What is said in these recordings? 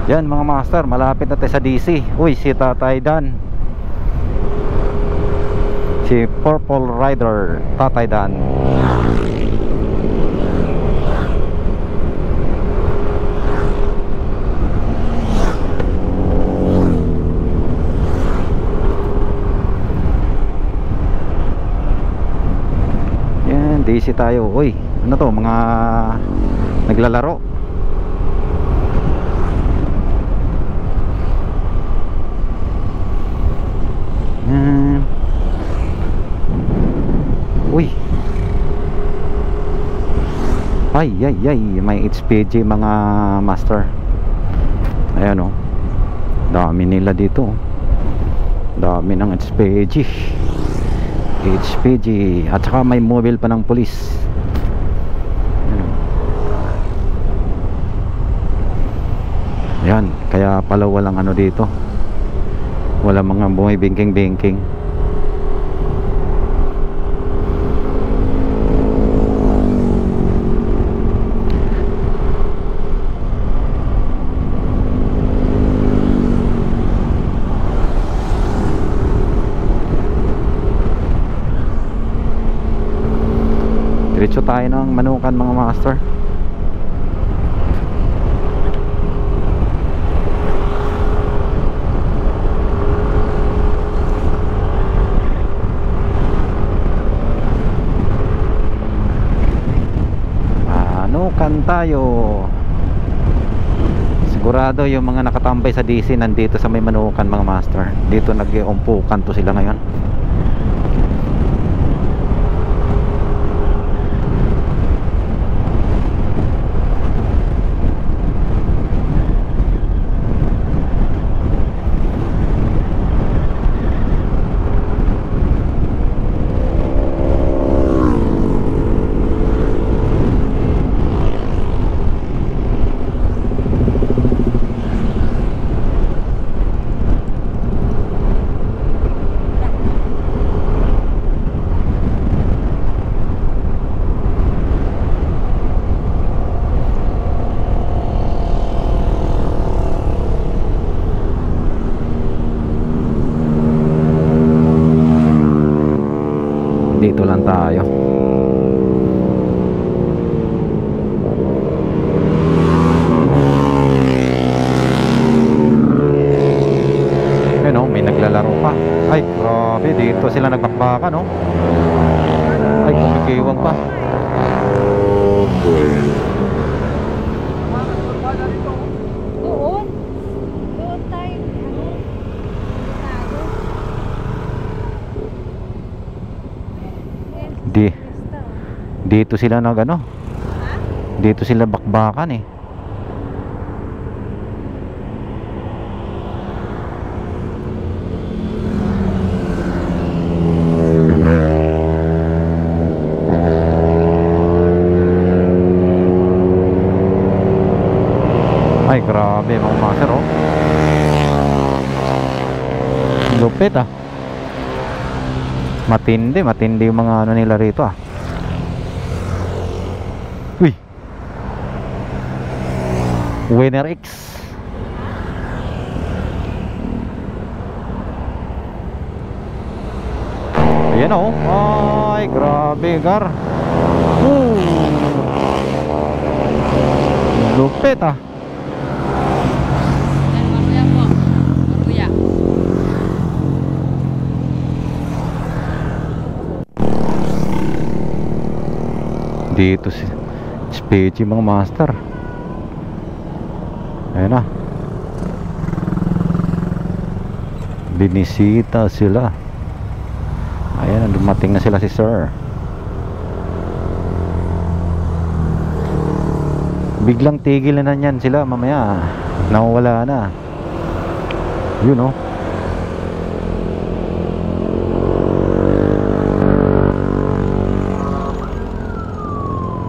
Yan mga master, malapit na tayo sa DC. Uy, si Tatay Dan, si Purple Rider Tatay Dan. Yan, DC tayo. Uy, ano to, mga naglalaro. Yan. Uy, ay ay ay, may HPG mga master. Ayan o, dami nila dito. Dami ng HPG. HPG. At saka may mobile pa ng police. Ayan, kaya pala walang ano dito, wala mga bumibingking-bingking. Diretso tayo ng Manukan mga master. Manukan tayo. Sigurado yung mga nakatambay sa DC nandito sa may Manukan mga master. Dito nag-iumpukan to sila ngayon. Dito lang tayo. Ayun, may naglalaro pa. Ay, grabe, dito sila nagbakbakan, no? Ay, kumikiwang pa. Doon. Doon tayo. Dito sila nag ano? Dito sila bakbakan eh. Ay, grabe mga master, oh. Lupit ah. Matindi yung mga ano nila rito ah. Uy, Winner X. Ayan oh. Ay, grabe gar. Lupit ah. Dito si Specie mga master. Ayan na, binisita sila. Ayan, dumating na sila si sir. Biglang tigil na yan sila, mamaya nawawala na. Yun oh.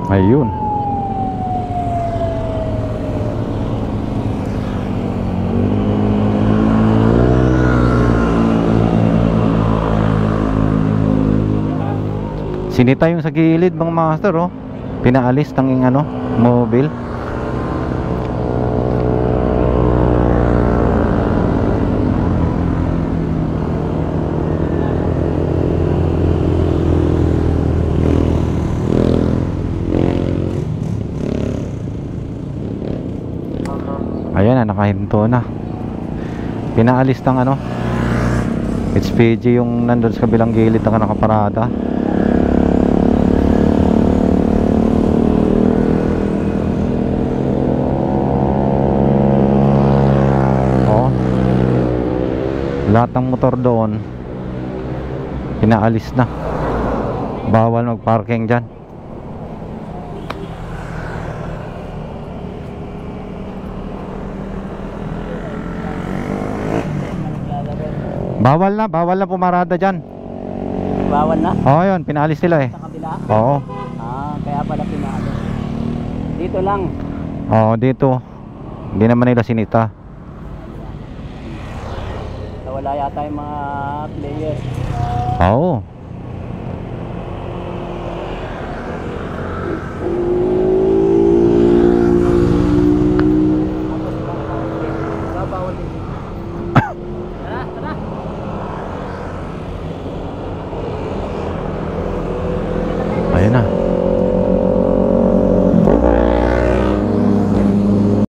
Ayun. Sinita yung sa gilid mga master oh. Pinaalis ng ano, mobile. Ayan na, nakahinto na. Pinaalis ng ano, HPG yung nandun sa kabilang gilid na nakaparada. Oh, lahat ng motor doon pinaalis na. Bawal mag-parking dyan. Bawal na pumarada dyan. Bawal na? Oo, yun, pinaalis nila eh. Sa kabila? Oo. Kaya pala pinaalis. Dito lang. Oo, dito. Hindi naman nila sinita. Nawala yata yung mga players. Oo.